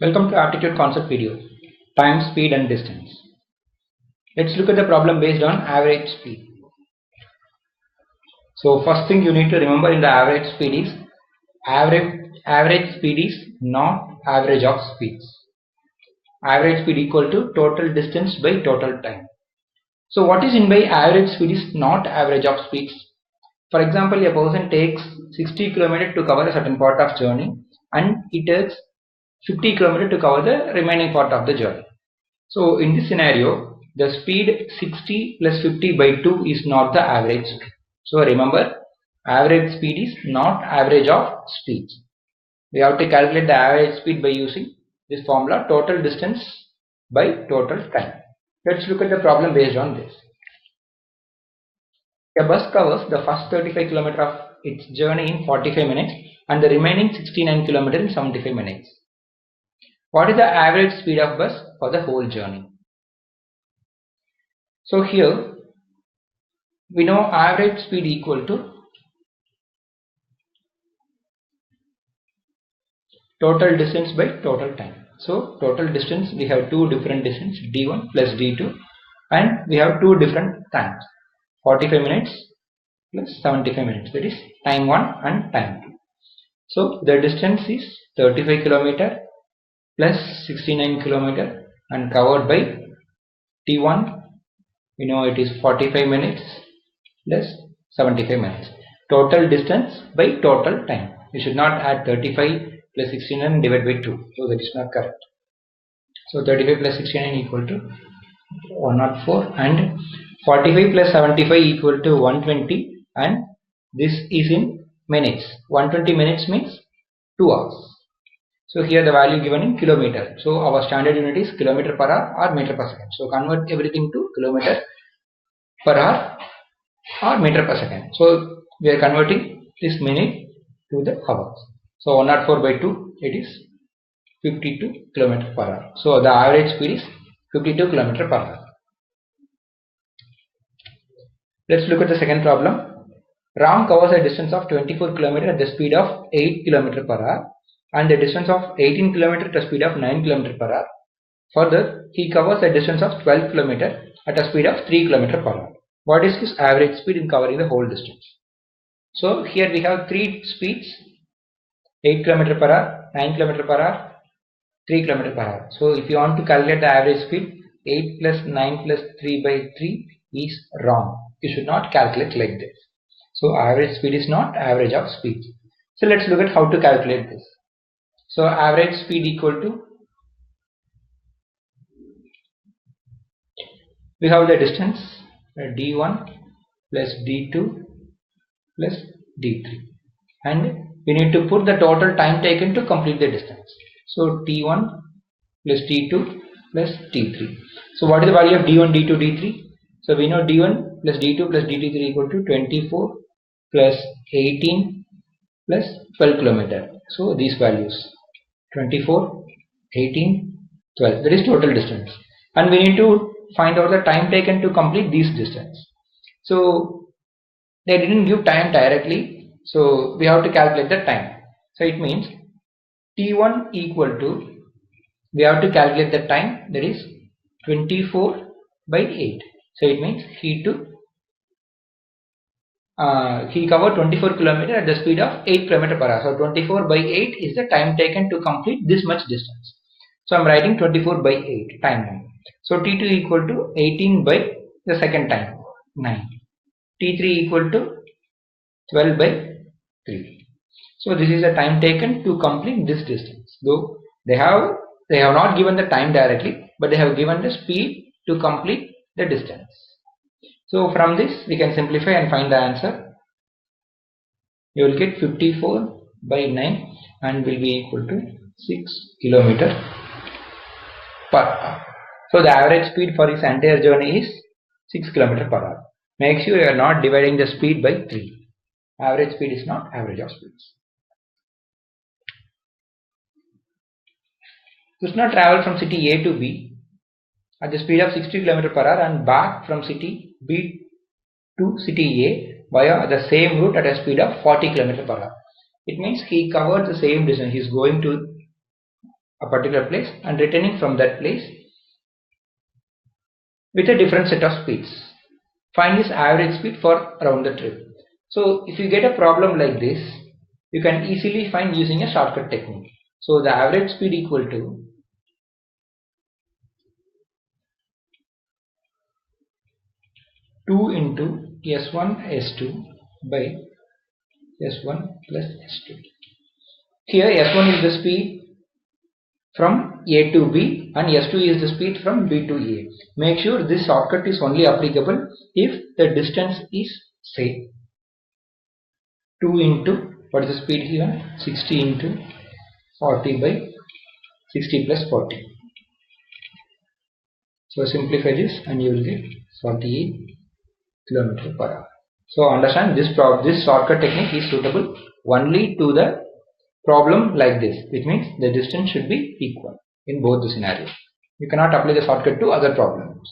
Welcome to Aptitude concept video, time, speed and distance. Let's look at the problem based on average speed. So first thing you need to remember in the average speed is average speed is not average of speeds. Average speed equal to total distance by total time. So what is in by average speed is not average of speeds. For example, a person takes 60 km to cover a certain part of journey and he takes 50 km to cover the remaining part of the journey. So in this scenario, the speed 60 plus 50 by 2 is not the average speed. So remember, average speed is not average of speeds. We have to calculate the average speed by using this formula, total distance by total time. Let's look at the problem based on this. A bus covers the first 35 km of its journey in 45 minutes and the remaining 69 km in 75 minutes. What is the average speed of bus for the whole journey? So here we know average speed equal to total distance by total time. So total distance, we have two different distance, d1 plus d2, and we have two different times, 45 minutes plus 75 minutes, that is time 1 and time 2. So the distance is 35 km plus 69 km and covered by t1, we know it is 45 minutes plus 75 minutes. Total distance by total time. We should not add 35 plus 69 divided by 2. So that is not correct. So 35 plus 69 equal to 104 and 45 plus 75 equal to 120, and this is in minutes. 120 minutes means 2 hours. So here the value given in kilometer. So our standard unit is kilometer per hour or meter per second. So convert everything to kilometer per hour or meter per second. So we are converting this minute to the hours. So 104 by 2, it is 52 km per hour. So the average speed is 52 km per hour. Let's look at the second problem. Ram covers a distance of 24 km at the speed of 8 km per hour and the distance of 18 km at a speed of 9 km per hour. Further, he covers a distance of 12 km at a speed of 3 km per hour. What is his average speed in covering the whole distance? So here we have three speeds, 8 km per hour, 9 km per hour, 3 km per hour. So if you want to calculate the average speed, 8 plus 9 plus 3 by 3 is wrong. You should not calculate like this. So average speed is not average of speed. So let's look at how to calculate this. So average speed equal to, we have the distance d1 plus d2 plus d3, and we need to put the total time taken to complete the distance. So t1 plus t2 plus t3. So what is the value of d1, d2, d3? So we know d1 plus d2 plus d3 equal to 24 plus 18 plus 12 km. So these values 24, 18, 12, that is total distance, and we need to find out the time taken to complete this distance. So they didn't give time directly, so we have to calculate the time. So it means t1 equal to, we have to calculate the time, that is 24 by 8. So it means he covered 24 km at the speed of 8 km per hour. So 24 by 8 is the time taken to complete this much distance. So I am writing 24 by 8 time 1. So t2 equal to 18 by the second time 9. t3 equal to 12 by 3. So this is the time taken to complete this distance. Though they have not given the time directly, but they have given the speed to complete the distance. So from this we can simplify and find the answer. You will get 54 by 9 and will be equal to 6 km per hour. So the average speed for this entire journey is 6 km per hour. Make sure you are not dividing the speed by 3. Average speed is not average of speeds. Krishna traveled from city A to B at the speed of 60 km per hour and back from city B to city A via the same route at a speed of 40 km per hour. It means he covered the same distance. He is going to a particular place and returning from that place with a different set of speeds. Find his average speed for around the trip. So if you get a problem like this, you can easily find using a shortcut technique. So the average speed equal to two into S1 S2 by S1 plus S2. Here S1 is the speed from A to B and S2 is the speed from B to A. Make sure this shortcut is only applicable if the distance is say 2 into, what is the speed here? 60 into 40 by 60 plus 40. So simplify this and you will get 48 km per hour. So understand this shortcut technique is suitable only to the problem like this, which means the distance should be equal in both the scenarios. You cannot apply the shortcut to other problems.